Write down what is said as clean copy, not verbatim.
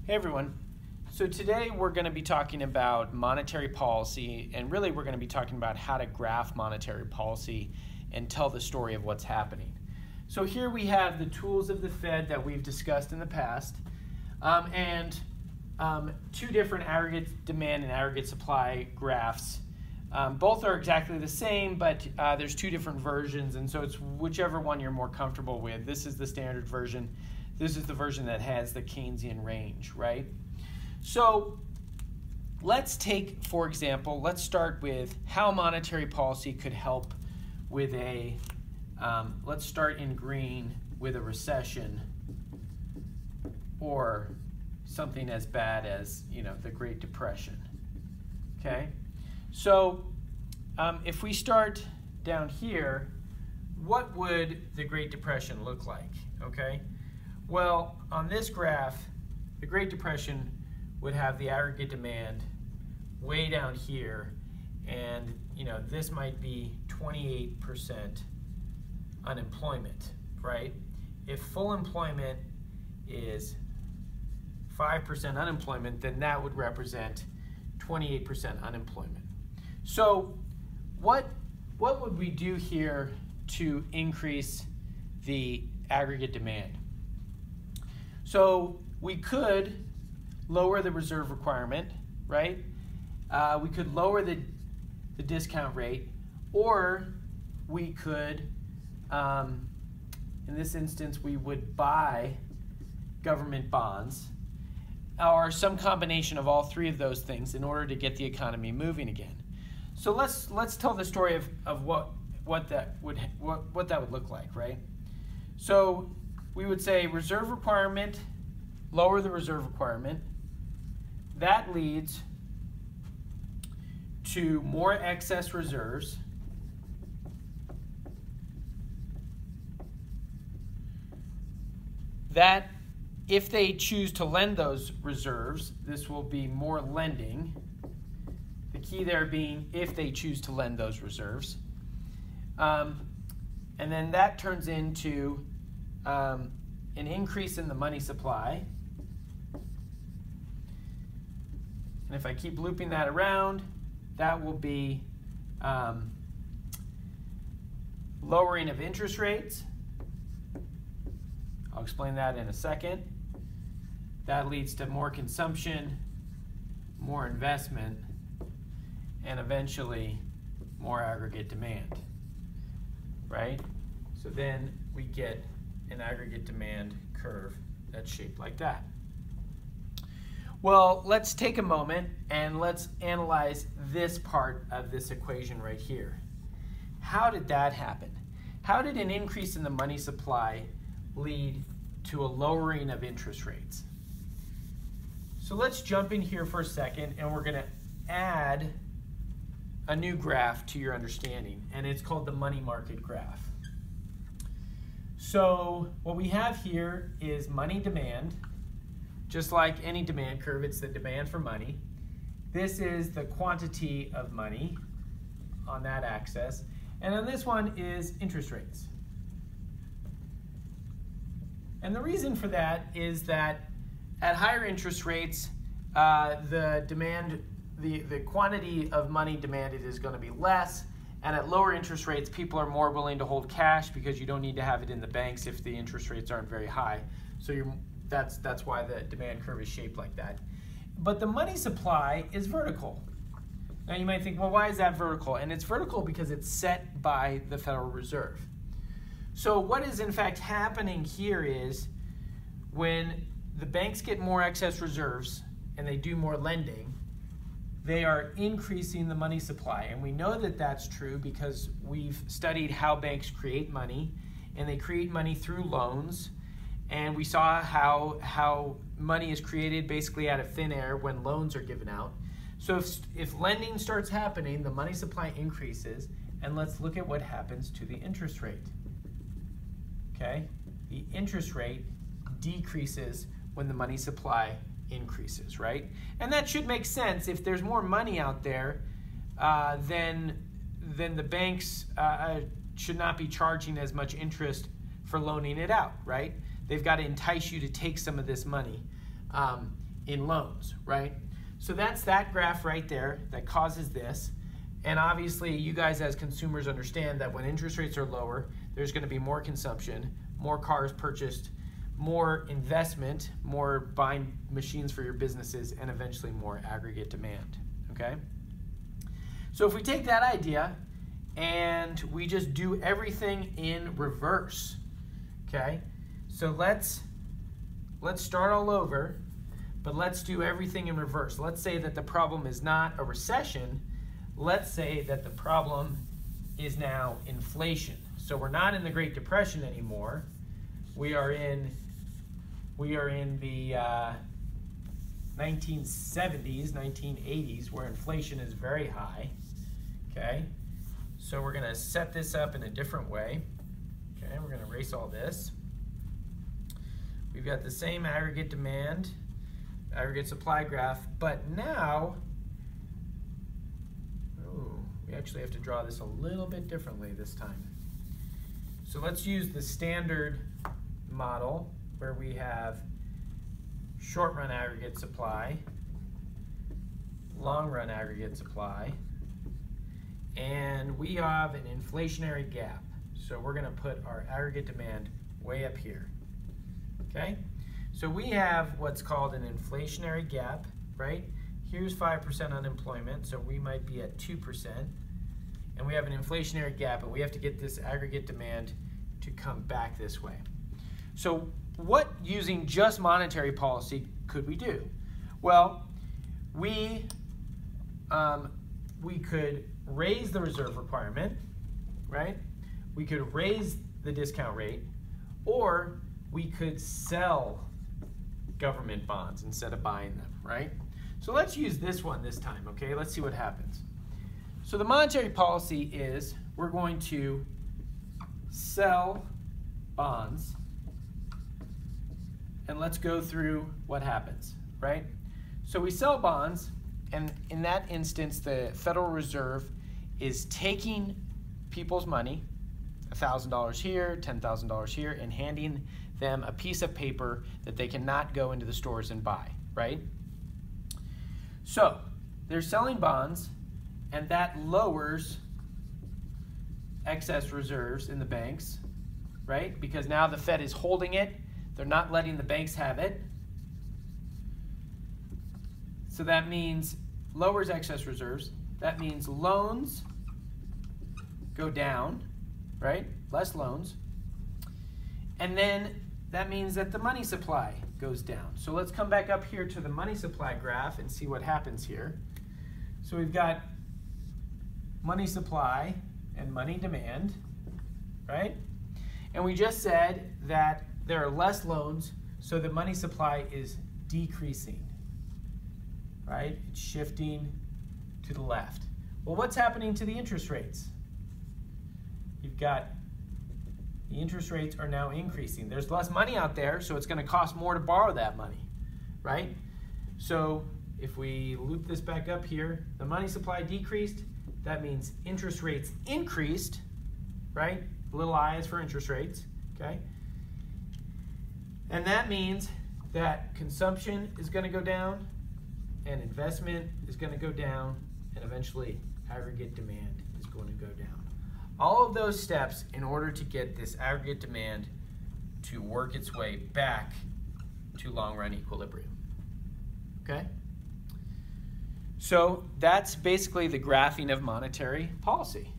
Hey everyone. So today we're going to be talking about monetary policy, and really we're going to be talking about how to graph monetary policy and tell the story of what's happening. So here we have the tools of the Fed that we've discussed in the past, and two different aggregate demand and aggregate supply graphs. Both are exactly the same, but there's two different versions, and so it's whichever one you're more comfortable with. This is the standard version. This is the version that has the Keynesian range, right? So let's take, for example, let's start with how monetary policy could help with a, let's start in green with a recession or something as bad as, the Great Depression, okay? So if we start down here, what would the Great Depression look like, okay? Well, on this graph, the Great Depression would have the aggregate demand way down here, and this might be 28% unemployment, right? If full employment is 5% unemployment, then that would represent 28% unemployment. So what would we do here to increase the aggregate demand? So we could lower the reserve requirement, right? We could lower the discount rate, or we could, in this instance, we would buy government bonds, or some combination of all three of those things in order to get the economy moving again. So let's tell the story of what that would look like, right? So we would say reserve requirement, lower the reserve requirement. That leads to more excess reserves. That, if they choose to lend those reserves, this will be more lending. The key there being if they choose to lend those reserves. And then that turns into an increase in the money supply. And if I keep looping that around, that will be lowering of interest rates. I'll explain that in a second. That leads to more consumption, more investment, and eventually more aggregate demand, right? So then we get an aggregate demand curve that's shaped like that. Well, let's take a moment and let's analyze this part of this equation right here. How did that happen? How did an increase in the money supply lead to a lowering of interest rates? So let's jump in here for a second, and we're going to add a new graph to your understanding, and it's called the money market graph. So what we have here is money demand. Just like any demand curve, it's the demand for money. This is the quantity of money on that axis. And on this one is interest rates. And the reason for that is that at higher interest rates, the quantity of money demanded is going to be less. And at lower interest rates, people are more willing to hold cash because you don't need to have it in the banks if the interest rates aren't very high. So that's why the demand curve is shaped like that. But the money supply is vertical. Now you might think, well, why is that vertical? And it's vertical because it's set by the Federal Reserve. So what is in fact happening here is when the banks get more excess reserves and they do more lending, they are increasing the money supply. And we know that that's true because we've studied how banks create money, and they create money through loans. And we saw how money is created basically out of thin air when loans are given out. So if lending starts happening, the money supply increases, and let's look at what happens to the interest rate. Okay? The interest rate decreases when the money supply increases, right? And that should make sense. If there's more money out there, then the banks should not be charging as much interest for loaning it out, right? They've got to entice you to take some of this money in loans, right? So that's that graph right there that causes this. And obviously you guys as consumers understand that when interest rates are lower, there's going to be more consumption, more cars purchased, more investment, more buying machines for your businesses, and eventually more aggregate demand, okay? So if we take that idea and we just do everything in reverse, okay? So let's start all over, but let's do everything in reverse. Let's say that the problem is not a recession. Let's say that the problem is now inflation. So we're not in the Great Depression anymore. We are in the 1970s, 1980s, where inflation is very high, okay? So we're gonna set this up in a different way, okay? We're gonna erase all this. We've got the same aggregate demand, aggregate supply graph, but now, we actually have to draw this a little bit differently this time. So let's use the standard model where we have short-run aggregate supply, long-run aggregate supply, and we have an inflationary gap. So we're gonna put our aggregate demand way up here, okay? So we have what's called an inflationary gap, right? Here's 5% unemployment, so we might be at 2%, and we have an inflationary gap, and we have to get this aggregate demand to come back this way. So what, using just monetary policy, could we do? Well, we could raise the reserve requirement, right? We could raise the discount rate, or we could sell government bonds instead of buying them, right? So let's use this one this time, okay? Let's see what happens. So the monetary policy is we're going to sell bonds, and let's go through what happens, right? So we sell bonds, and in that instance, the Federal Reserve is taking people's money, $1,000 here, $10,000 here, and handing them a piece of paper that they cannot go into the stores and buy, right? So they're selling bonds, and that lowers excess reserves in the banks, right? Because now the Fed is holding it. They're not letting the banks have it. So that means lowers excess reserves. That means loans go down, right? Less loans. And then that means that the money supply goes down. So let's come back up here to the money supply graph and see what happens here. So we've got money supply and money demand, right? And we just said that there are less loans, so the money supply is decreasing, right? It's shifting to the left. Well, what's happening to the interest rates? You've got the interest rates are now increasing. There's less money out there, so it's going to cost more to borrow that money, right? So if we loop this back up here, the money supply decreased. That means interest rates increased, right? Little I is for interest rates, okay? And that means that consumption is going to go down, and investment is going to go down, and eventually aggregate demand is going to go down. All of those steps in order to get this aggregate demand to work its way back to long-run equilibrium, okay? So that's basically the graphing of monetary policy.